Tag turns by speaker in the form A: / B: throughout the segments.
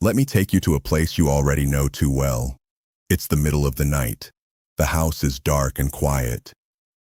A: Let me take you to a place you already know too well. It's the middle of the night. The house is dark and quiet.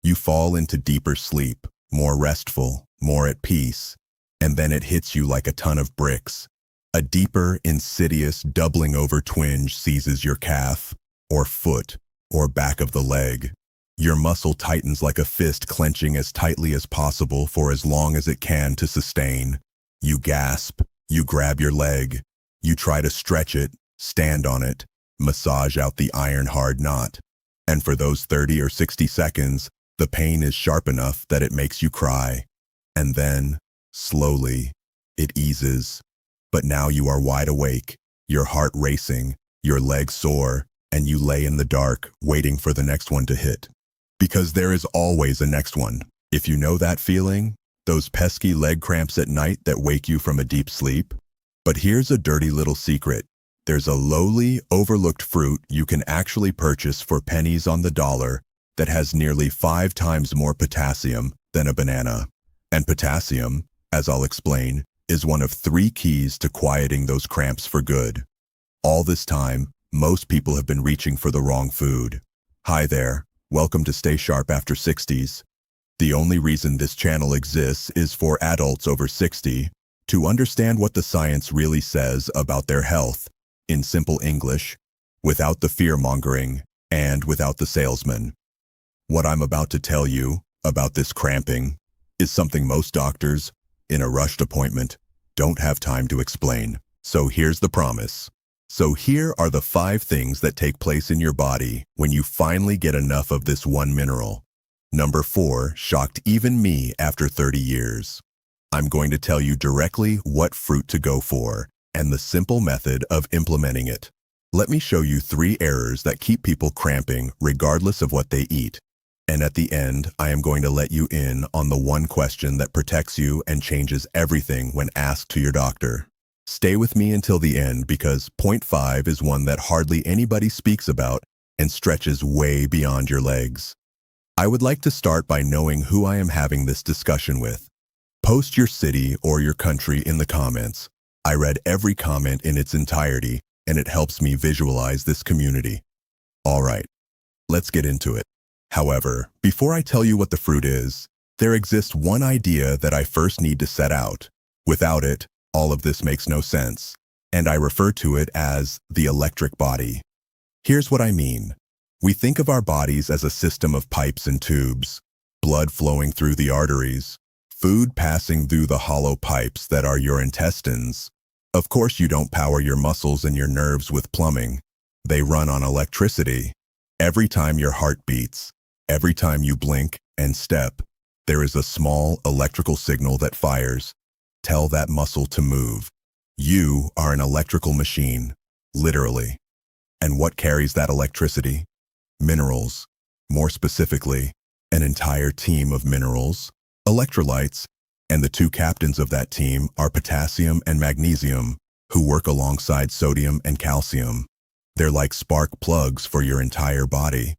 A: You fall into deeper sleep, more restful, more at peace, and then it hits you like a ton of bricks. A deeper, insidious, doubling over twinge seizes your calf, or foot, or back of the leg. Your muscle tightens like a fist, clenching as tightly as possible for as long as it can to sustain. You gasp, you grab your leg, you try to stretch it, stand on it, massage out the iron-hard knot. And for those 30 or 60 seconds, the pain is sharp enough that it makes you cry. And then, slowly, it eases. But now you are wide awake, your heart racing, your legs sore, and you lay in the dark, waiting for the next one to hit. Because there is always a next one. If you know that feeling, those pesky leg cramps at night that wake you from a deep sleep. But here's a dirty little secret. There's a lowly, overlooked fruit you can actually purchase for pennies on the dollar that has nearly 5 times more potassium than a banana. And potassium, as I'll explain, is one of 3 keys to quieting those cramps for good. All this time, most people have been reaching for the wrong food. Hi there, welcome to Stay Sharp After 60s. The only reason this channel exists is for adults over 60 to understand what the science really says about their health, in simple English, without the fear-mongering and without the salesman. What I'm about to tell you about this cramping is something most doctors, in a rushed appointment, don't have time to explain. So here's the promise. So here are the 5 things that take place in your body when you finally get enough of this one mineral. Number 4 shocked even me after 30 years. I'm going to tell you directly what fruit to go for and the simple method of implementing it. Let me show you 3 errors that keep people cramping regardless of what they eat. And at the end, I am going to let you in on the one question that protects you and changes everything when asked to your doctor. Stay with me until the end because point 5 is one that hardly anybody speaks about and stretches way beyond your legs. I would like to start by knowing who I am having this discussion with. Post your city or your country in the comments. I read every comment in its entirety and it helps me visualize this community. All right, let's get into it. However, before I tell you what the fruit is, there exists one idea that I first need to set out. Without it, all of this makes no sense, and I refer to it as the electric body. Here's what I mean. We think of our bodies as a system of pipes and tubes, blood flowing through the arteries, food passing through the hollow pipes that are your intestines. Of course, you don't power your muscles and your nerves with plumbing. They run on electricity. Every time your heart beats, every time you blink and step, there is a small electrical signal that fires. Tell that muscle to move. You are an electrical machine, literally. And what carries that electricity? Minerals. More specifically, an entire team of minerals, electrolytes, and the 2 captains of that team are potassium and magnesium, who work alongside sodium and calcium. They're like spark plugs for your entire body.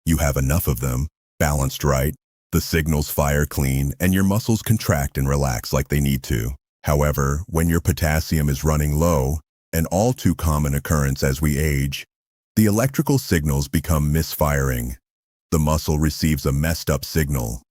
A: You have enough of them, balanced right, the signals fire clean, and your muscles contract and relax like they need to. However, when your potassium is running low, an all too common occurrence as we age, the electrical signals become misfiring. The muscle receives a messed up signal.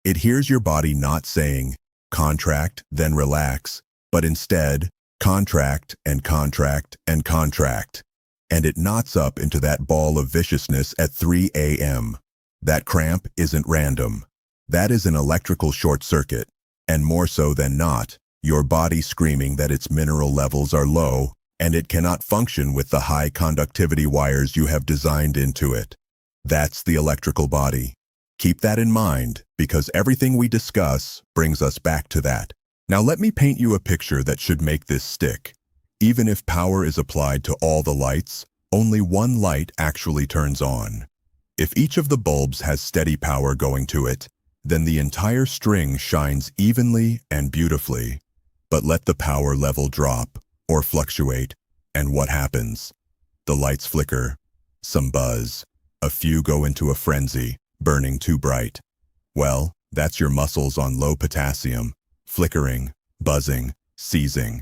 A: It hears your body not saying, contract, then relax, but instead, contract and contract and contract. And it knots up into that ball of viciousness at 3 a.m. That cramp isn't random. That is an electrical short circuit, and more so than not, your body screaming that its mineral levels are low and it cannot function with the high conductivity wires you have designed into it. That's the electrical body. Keep that in mind because everything we discuss brings us back to that. Now let me paint you a picture that should make this stick. Even if power is applied to all the lights, only one light actually turns on. If each of the bulbs has steady power going to it, then the entire string shines evenly and beautifully. But let the power level drop or fluctuate, and what happens? The lights flicker, some buzz, a few go into a frenzy, burning too bright. Well, that's your muscles on low potassium, flickering, buzzing, seizing.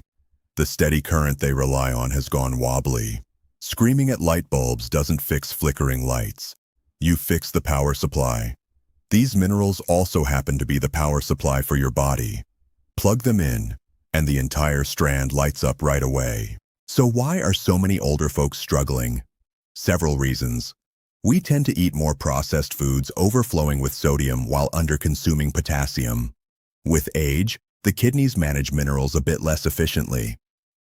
A: The steady current they rely on has gone wobbly. Screaming at light bulbs doesn't fix flickering lights. You fix the power supply. These minerals also happen to be the power supply for your body. Plug them in, and the entire strand lights up right away. So why are so many older folks struggling? Several reasons. We tend to eat more processed foods overflowing with sodium while under-consuming potassium. With age, the kidneys manage minerals a bit less efficiently.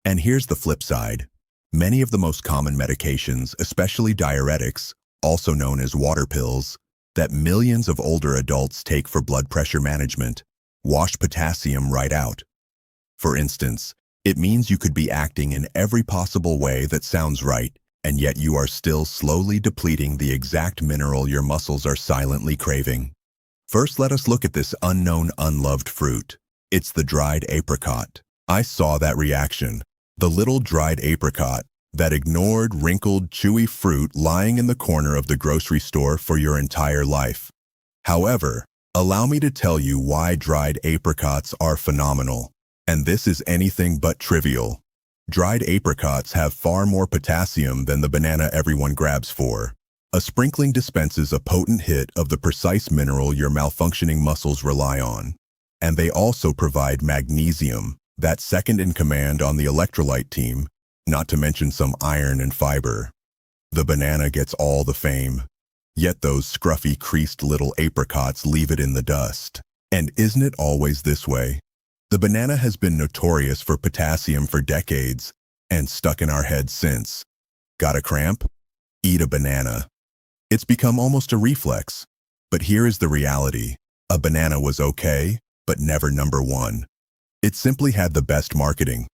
A: And here's the flip side. Many of the most common medications, especially diuretics, also known as water pills, that millions of older adults take for blood pressure management, wash potassium right out. For instance, it means you could be acting in every possible way that sounds right, and yet you are still slowly depleting the exact mineral your muscles are silently craving. First, let us look at this unknown, unloved fruit. It's the dried apricot. I saw that reaction. The little dried apricot, that ignored, wrinkled, chewy fruit lying in the corner of the grocery store for your entire life. However, allow me to tell you why dried apricots are phenomenal. And this is anything but trivial. Dried apricots have far more potassium than the banana everyone grabs for. A sprinkling dispenses a potent hit of the precise mineral your malfunctioning muscles rely on. And they also provide magnesium, that second in command on the electrolyte team, not to mention some iron and fiber. The banana gets all the fame. Yet those scruffy, creased little apricots leave it in the dust. And isn't it always this way? The banana has been notorious for potassium for decades and stuck in our heads since. Got a cramp? Eat a banana. It's become almost a reflex. But here is the reality. A banana was okay, but never number one. It simply had the best marketing.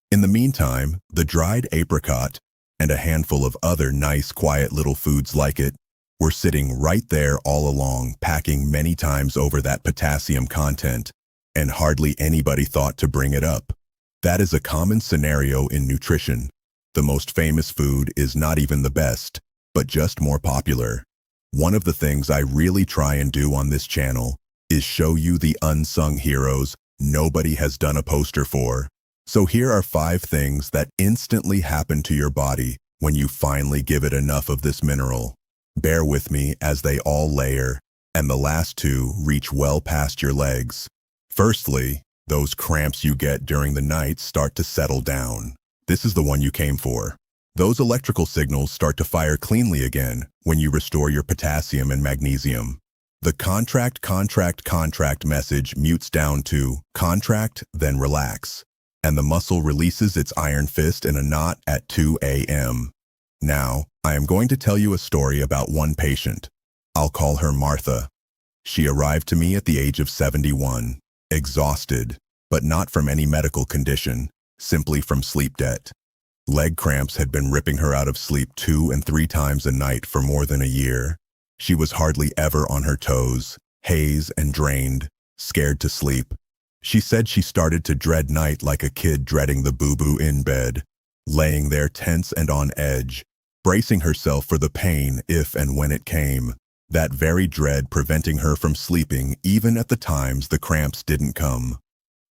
A: In the meantime, the dried apricot and a handful of other nice, quiet little foods like it were sitting right there all along, packing many times over that potassium content, and hardly anybody thought to bring it up. That is a common scenario in nutrition. The most famous food is not even the best, but just more popular. One of the things I really try and do on this channel is show you the unsung heroes nobody has done a poster for. So here are 5 things that instantly happen to your body when you finally give it enough of this mineral. Bear with me as they all layer, and the last 2 reach well past your legs. Firstly, those cramps you get during the night start to settle down. This is the one you came for. Those electrical signals start to fire cleanly again when you restore your potassium and magnesium. The contract message mutes down to contract, then relax, and the muscle releases its iron fist in a knot at 2 a.m. Now, I am going to tell you a story about one patient. I'll call her Martha. She arrived to me at the age of 71, exhausted, but not from any medical condition, simply from sleep debt. Leg cramps had been ripping her out of sleep 2 and 3 times a night for more than a year. She was hardly ever on her toes, haze and drained, scared to sleep. She said she started to dread night like a kid dreading the boo-boo in bed, laying there tense and on edge, bracing herself for the pain if and when it came, that very dread preventing her from sleeping even at the times the cramps didn't come.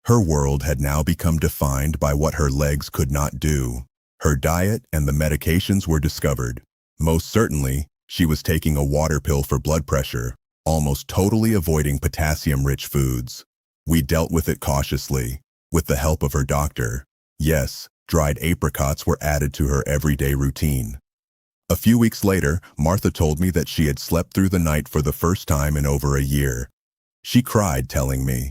A: Her world had now become defined by what her legs could not do. Her diet and the medications were discovered. Most certainly, she was taking a water pill for blood pressure, almost totally avoiding potassium-rich foods. We dealt with it cautiously, with the help of her doctor. Yes, dried apricots were added to her everyday routine. A few weeks later, Martha told me that she had slept through the night for the first time in over a year. She cried, telling me,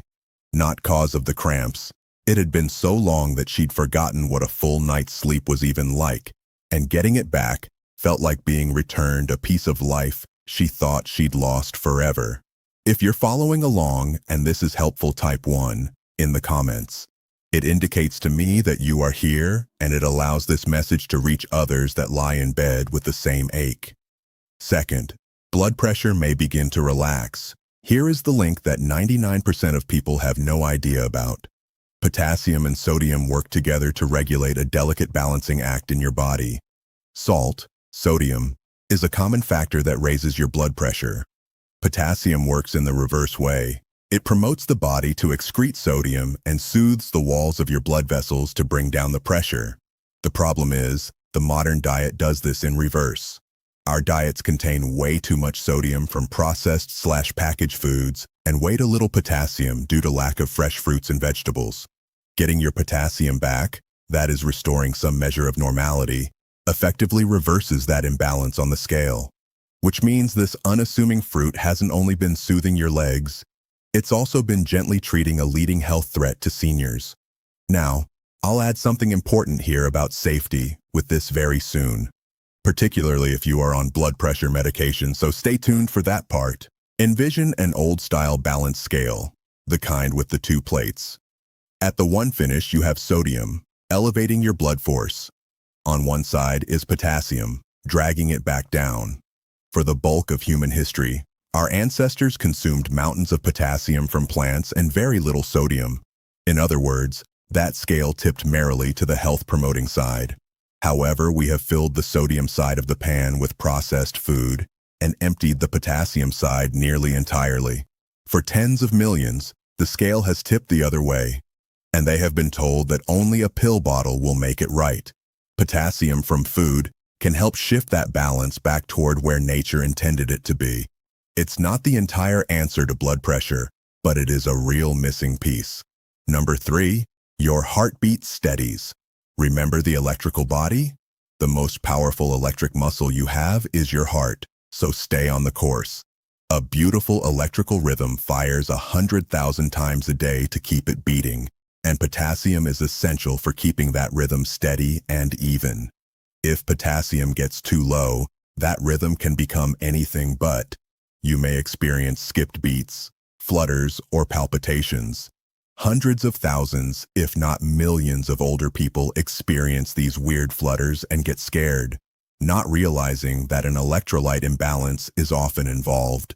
A: not cause of the cramps. It had been so long that she'd forgotten what a full night's sleep was even like, and getting it back felt like being returned a piece of life she thought she'd lost forever. If you're following along and this is helpful, type 1 in the comments. It indicates to me that you are here, and it allows this message to reach others that lie in bed with the same ache. Second, blood pressure may begin to relax. Here is the link that 99% of people have no idea about. Potassium and sodium work together to regulate a delicate balancing act in your body. Salt, sodium, is a common factor that raises your blood pressure. Potassium works in the reverse way. It promotes the body to excrete sodium and soothes the walls of your blood vessels to bring down the pressure. The problem is, the modern diet does this in reverse. Our diets contain way too much sodium from processed/packaged foods and way too little potassium due to lack of fresh fruits and vegetables. Getting your potassium back, that is restoring some measure of normality, effectively reverses that imbalance on the scale. Which means this unassuming fruit hasn't only been soothing your legs, it's also been gently treating a leading health threat to seniors. Now, I'll add something important here about safety with this very soon, particularly if you are on blood pressure medication, so stay tuned for that part. Envision an old-style balance scale, the kind with the two plates. At the one finish, you have sodium, elevating your blood force. On one side is potassium, dragging it back down. For the bulk of human history, our ancestors consumed mountains of potassium from plants and very little sodium. In other words, that scale tipped merrily to the health-promoting side. However, we have filled the sodium side of the pan with processed food and emptied the potassium side nearly entirely. For tens of millions, the scale has tipped the other way, and they have been told that only a pill bottle will make it right. Potassium from food can help shift that balance back toward where nature intended it to be. It's not the entire answer to blood pressure, but it is a real missing piece. Number 3, your heartbeat steadies. Remember the electrical body? The most powerful electric muscle you have is your heart, so stay on the course. A beautiful electrical rhythm fires 100,000 times a day to keep it beating, and potassium is essential for keeping that rhythm steady and even. If potassium gets too low, that rhythm can become anything but. You may experience skipped beats, flutters, or palpitations. Hundreds of thousands, if not millions of older people experience these weird flutters and get scared, not realizing that an electrolyte imbalance is often involved.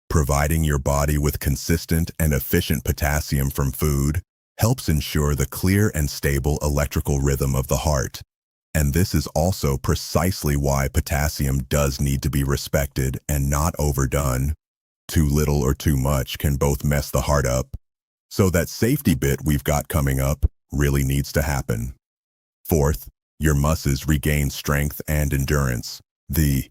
A: Providing your body with consistent and efficient potassium from food helps ensure the clear and stable electrical rhythm of the heart. And this is also precisely why potassium does need to be respected and not overdone. Too little or too much can both mess the heart up. So that safety bit we've got coming up really needs to happen. Fourth, your muscles regain strength and endurance. The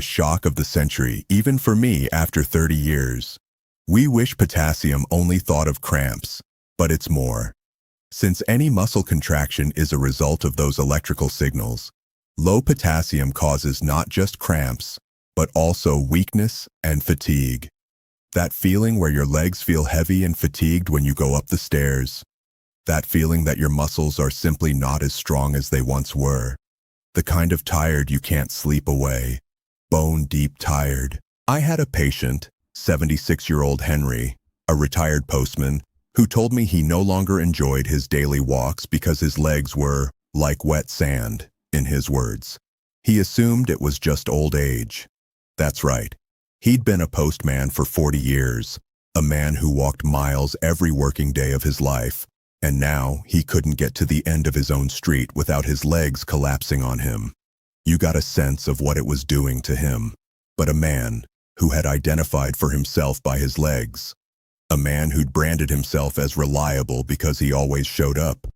A: shock of the century, even for me after 30 years. We wish potassium only thought of cramps, but it's more. Since any muscle contraction is a result of those electrical signals, low potassium causes not just cramps, but also weakness and fatigue. That feeling where your legs feel heavy and fatigued when you go up the stairs. That feeling that your muscles are simply not as strong as they once were. The kind of tired you can't sleep away. Bone-deep tired. I had a patient, 76-year-old Henry, a retired postman, who told me he no longer enjoyed his daily walks because his legs were like wet sand, in his words. He assumed it was just old age. That's right. He'd been a postman for 40 years, a man who walked miles every working day of his life, and now he couldn't get to the end of his own street without his legs collapsing on him. You got a sense of what it was doing to him, but a man who had identified for himself by his legs, a man who'd branded himself as reliable because he always showed up,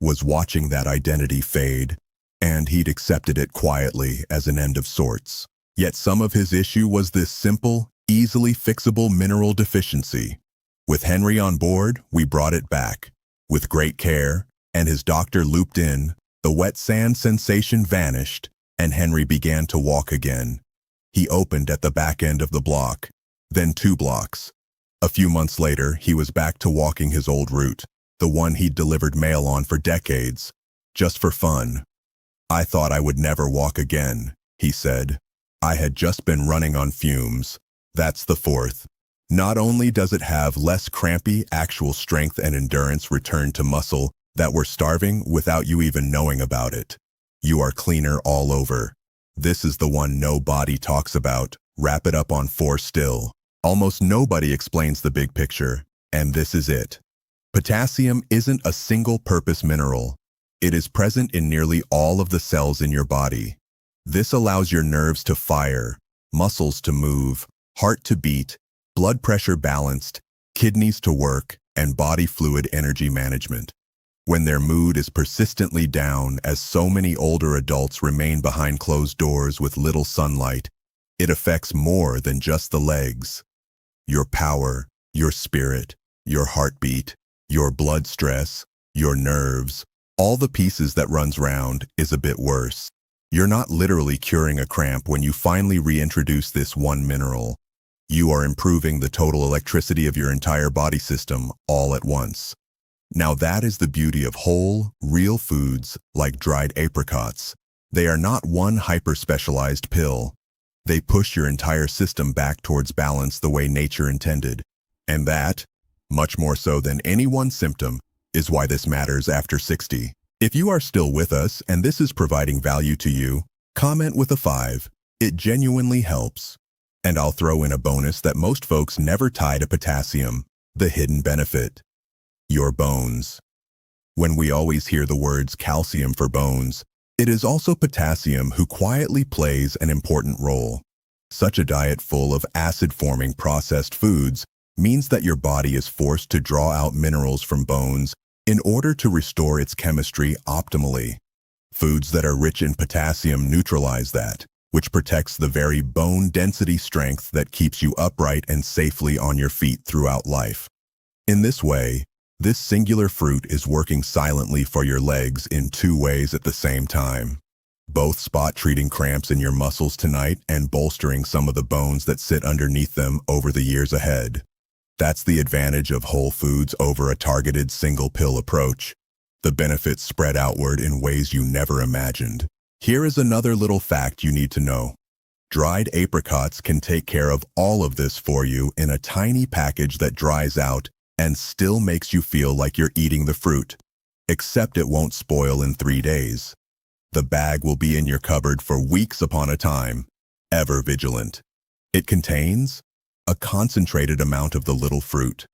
A: was watching that identity fade, and he'd accepted it quietly as an end of sorts. Yet some of his issue was this simple, easily fixable mineral deficiency. With Henry on board, we brought it back. With great care, and his doctor looped in, the wet sand sensation vanished, and Henry began to walk again. He opened at the back end of the block, then 2 blocks. A few months later, he was back to walking his old route, the one he'd delivered mail on for decades, just for fun. I thought I would never walk again, he said. I had just been running on fumes. That's the fourth. Not only does it have less crampy actual strength and endurance return to muscle that were starving without you even knowing about it. You are cleaner all over. This is the one nobody talks about. Wrap it up on 4 still. Almost nobody explains the big picture, and this is it. Potassium isn't a single-purpose mineral. It is present in nearly all of the cells in your body. This allows your nerves to fire, muscles to move, heart to beat, blood pressure balanced, kidneys to work, and body fluid energy management. When their mood is persistently down, as so many older adults remain behind closed doors with little sunlight, it affects more than just the legs. Your power, your spirit, your heartbeat, your blood stress, your nerves, all the pieces that runs round is a bit worse. You're not literally curing a cramp when you finally reintroduce this one mineral. You are improving the total electricity of your entire body system all at once. Now that is the beauty of whole, real foods like dried apricots. They are not one hyper-specialized pill. They push your entire system back towards balance the way nature intended. And that, much more so than any one symptom, is why this matters after 60. If you are still with us and this is providing value to you, comment with a 5. It genuinely helps. And I'll throw in a bonus that most folks never tie to potassium, the hidden benefit. Your bones. When we always hear the words calcium for bones, it is also potassium who quietly plays an important role. Such a diet full of acid-forming processed foods means that your body is forced to draw out minerals from bones in order to restore its chemistry optimally. Foods that are rich in potassium neutralize that, which protects the very bone density strength that keeps you upright and safely on your feet throughout life. In this way, this singular fruit is working silently for your legs in 2 ways at the same time. Both spot-treating cramps in your muscles tonight and bolstering some of the bones that sit underneath them over the years ahead. That's the advantage of whole foods over a targeted single-pill approach. The benefits spread outward in ways you never imagined. Here is another little fact you need to know. Dried apricots can take care of all of this for you in a tiny package that dries out and still makes you feel like you're eating the fruit, except it won't spoil in 3 days. The bag will be in your cupboard for weeks upon a time, ever vigilant. It contains a concentrated amount of the little fruit.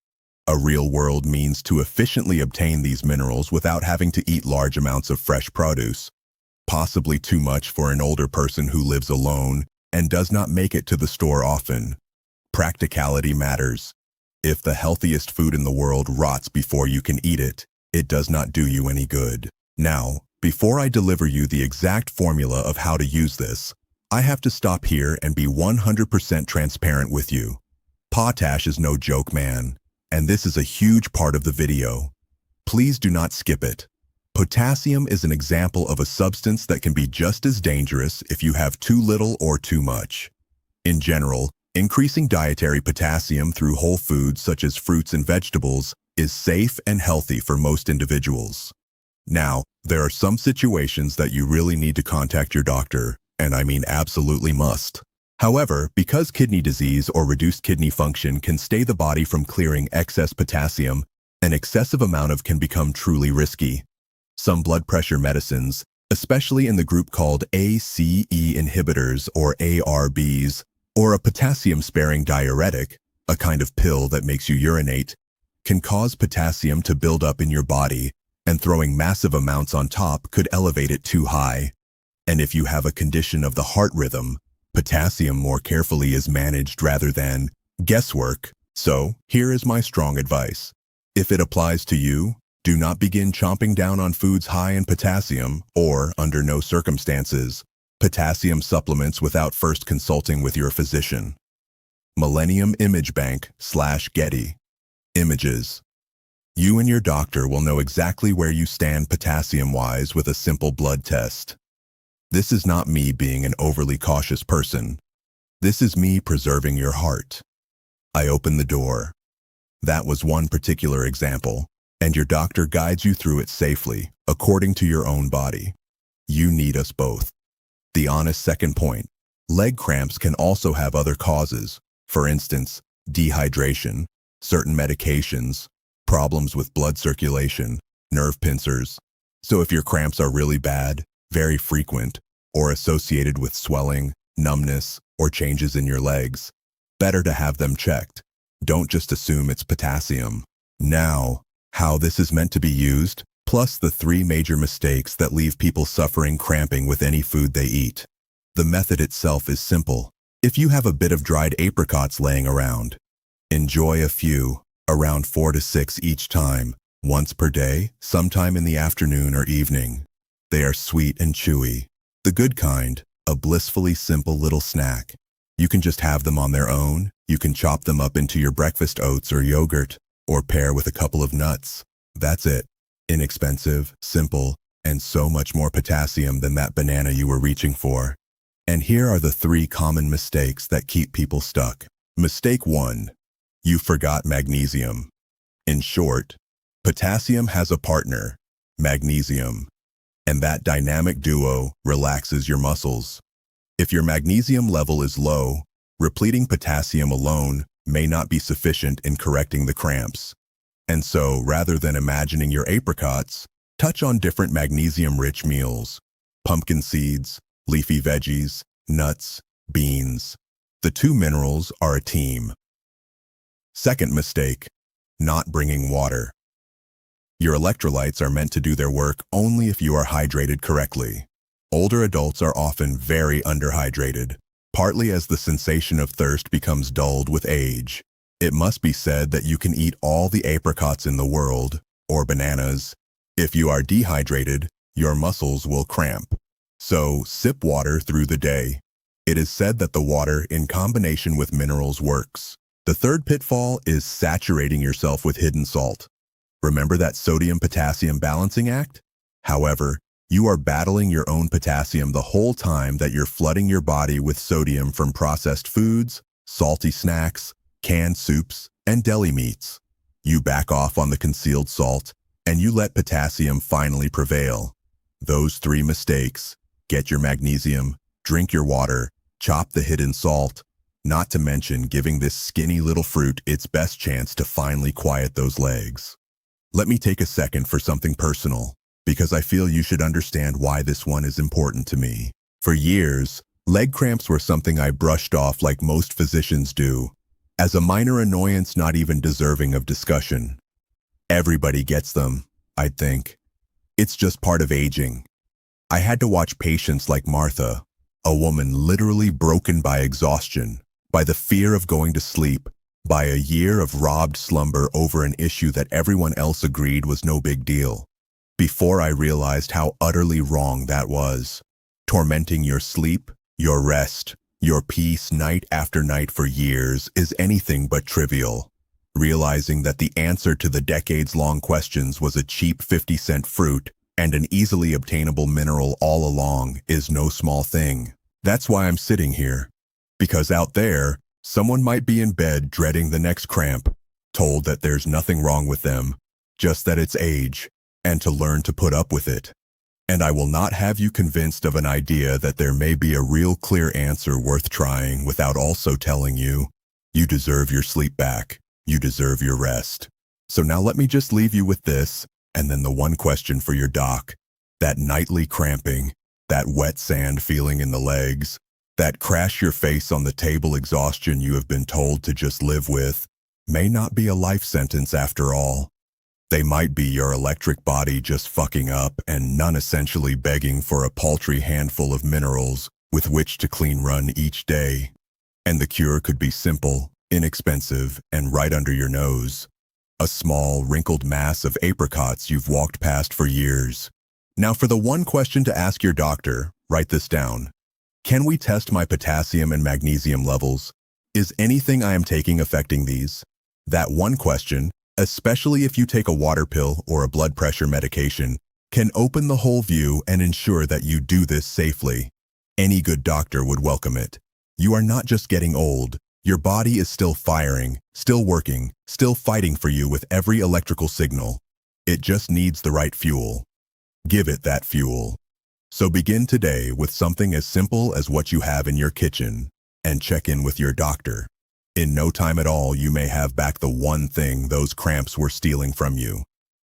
A: A real-world means to efficiently obtain these minerals without having to eat large amounts of fresh produce, possibly too much for an older person who lives alone and does not make it to the store often. Practicality matters. If the healthiest food in the world rots before you can eat it, it does not do you any good. Now, before I deliver you the exact formula of how to use this, I have to stop here and be 100% transparent with you. Potash is no joke, man, and this is a huge part of the video. Please do not skip it. Potassium is an example of a substance that can be just as dangerous if you have too little or too much. In general, increasing dietary potassium through whole foods such as fruits and vegetables is safe and healthy for most individuals. Now, there are some situations that you really need to contact your doctor, and I mean absolutely must. However, because kidney disease or reduced kidney function can stay the body from clearing excess potassium, an excessive amount of can become truly risky. Some blood pressure medicines, especially in the group called ACE inhibitors or ARBs, or a potassium-sparing diuretic, a kind of pill that makes you urinate, can cause potassium to build up in your body, and throwing massive amounts on top could elevate it too high. And if you have a condition of the heart rhythm, potassium more carefully is managed rather than guesswork. So, here is my strong advice. If it applies to you, do not begin chomping down on foods high in potassium or, under no circumstances, potassium supplements without first consulting with your physician. Millennium Image Bank / Getty. Images. You and your doctor will know exactly where you stand potassium-wise with a simple blood test. This is not me being an overly cautious person. This is me preserving your heart. I open the door. That was one particular example, and your doctor guides you through it safely, according to your own body. You need us both. The honest second point, leg cramps can also have other causes, for instance, dehydration, certain medications, problems with blood circulation, nerve pincers. So if your cramps are really bad, very frequent, or associated with swelling, numbness, or changes in your legs, better to have them checked. Don't just assume it's potassium. Now, how this is meant to be used, plus the 3 major mistakes that leave people suffering cramping with any food they eat. The method itself is simple. If you have a bit of dried apricots laying around, enjoy a few, around 4 to 6 each time, once per day, sometime in the afternoon or evening. They are sweet and chewy. The good kind, a blissfully simple little snack. You can just have them on their own, you can chop them up into your breakfast oats or yogurt, or pair with a couple of nuts. That's it. Inexpensive, simple, and so much more potassium than that banana you were reaching for. And here are the 3 common mistakes that keep people stuck. Mistake 1. You forgot magnesium. In short, potassium has a partner, magnesium, and that dynamic duo relaxes your muscles. If your magnesium level is low, repleting potassium alone may not be sufficient in correcting the cramps. And so, rather than imagining your apricots, touch on different magnesium-rich meals: pumpkin seeds, leafy veggies, nuts, beans. The 2 minerals are a team. Second mistake, not bringing water. Your electrolytes are meant to do their work only if you are hydrated correctly. Older adults are often very underhydrated, partly as the sensation of thirst becomes dulled with age. It must be said that you can eat all the apricots in the world, or bananas. If you are dehydrated, your muscles will cramp. So, sip water through the day. It is said that the water in combination with minerals works. The third pitfall is saturating yourself with hidden salt. Remember that sodium-potassium balancing act? However, you are battling your own potassium the whole time that you're flooding your body with sodium from processed foods, salty snacks, canned soups, and deli meats. You back off on the concealed salt, and you let potassium finally prevail. Those 3 mistakes: get your magnesium, drink your water, chop the hidden salt, not to mention giving this skinny little fruit its best chance to finally quiet those legs. Let me take a second for something personal, because I feel you should understand why this one is important to me. For years, leg cramps were something I brushed off like most physicians do, as a minor annoyance not even deserving of discussion. Everybody gets them, I'd think. It's just part of aging. I had to watch patients like Martha, a woman literally broken by exhaustion, by the fear of going to sleep, by a year of robbed slumber over an issue that everyone else agreed was no big deal, before I realized how utterly wrong that was. Tormenting your sleep, your rest, your peace night after night for years is anything but trivial. Realizing that the answer to the decades-long questions was a cheap 50-cent fruit and an easily obtainable mineral all along is no small thing. That's why I'm sitting here. Because out there, someone might be in bed dreading the next cramp, told that there's nothing wrong with them, just that it's age, and to learn to put up with it. And I will not have you convinced of an idea that there may be a real clear answer worth trying without also telling you, you deserve your sleep back, you deserve your rest. So now let me just leave you with this, and then the one question for your doc: that nightly cramping, that wet sand feeling in the legs, that crash your face on the table exhaustion you have been told to just live with, may not be a life sentence after all. They might be your electric body just fucking up and none essentially begging for a paltry handful of minerals with which to clean run each day. And the cure could be simple, inexpensive, and right under your nose. A small, wrinkled mass of apricots you've walked past for years. Now for the one question to ask your doctor, write this down. Can we test my potassium and magnesium levels? Is anything I am taking affecting these? That one question, especially if you take a water pill or a blood pressure medication, can open the whole view and ensure that you do this safely. Any good doctor would welcome it. You are not just getting old. Your body is still firing, still working, still fighting for you with every electrical signal. It just needs the right fuel. Give it that fuel. So begin today with something as simple as what you have in your kitchen, and check in with your doctor. In no time at all, you may have back the one thing those cramps were stealing from you: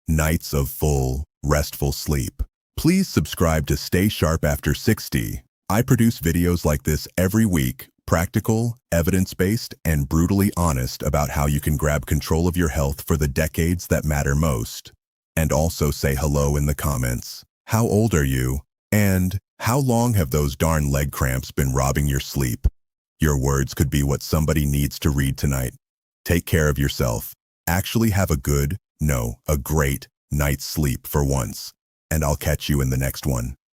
A: nights of full, restful sleep. Please subscribe to Stay Sharp After 60. I produce videos like this every week, practical, evidence-based, and brutally honest about how you can grab control of your health for the decades that matter most. And also say hello in the comments. How old are you? And how long have those darn leg cramps been robbing your sleep? Your words could be what somebody needs to read tonight. Take care of yourself. Actually have a good, no, a great night's sleep for once, and I'll catch you in the next one.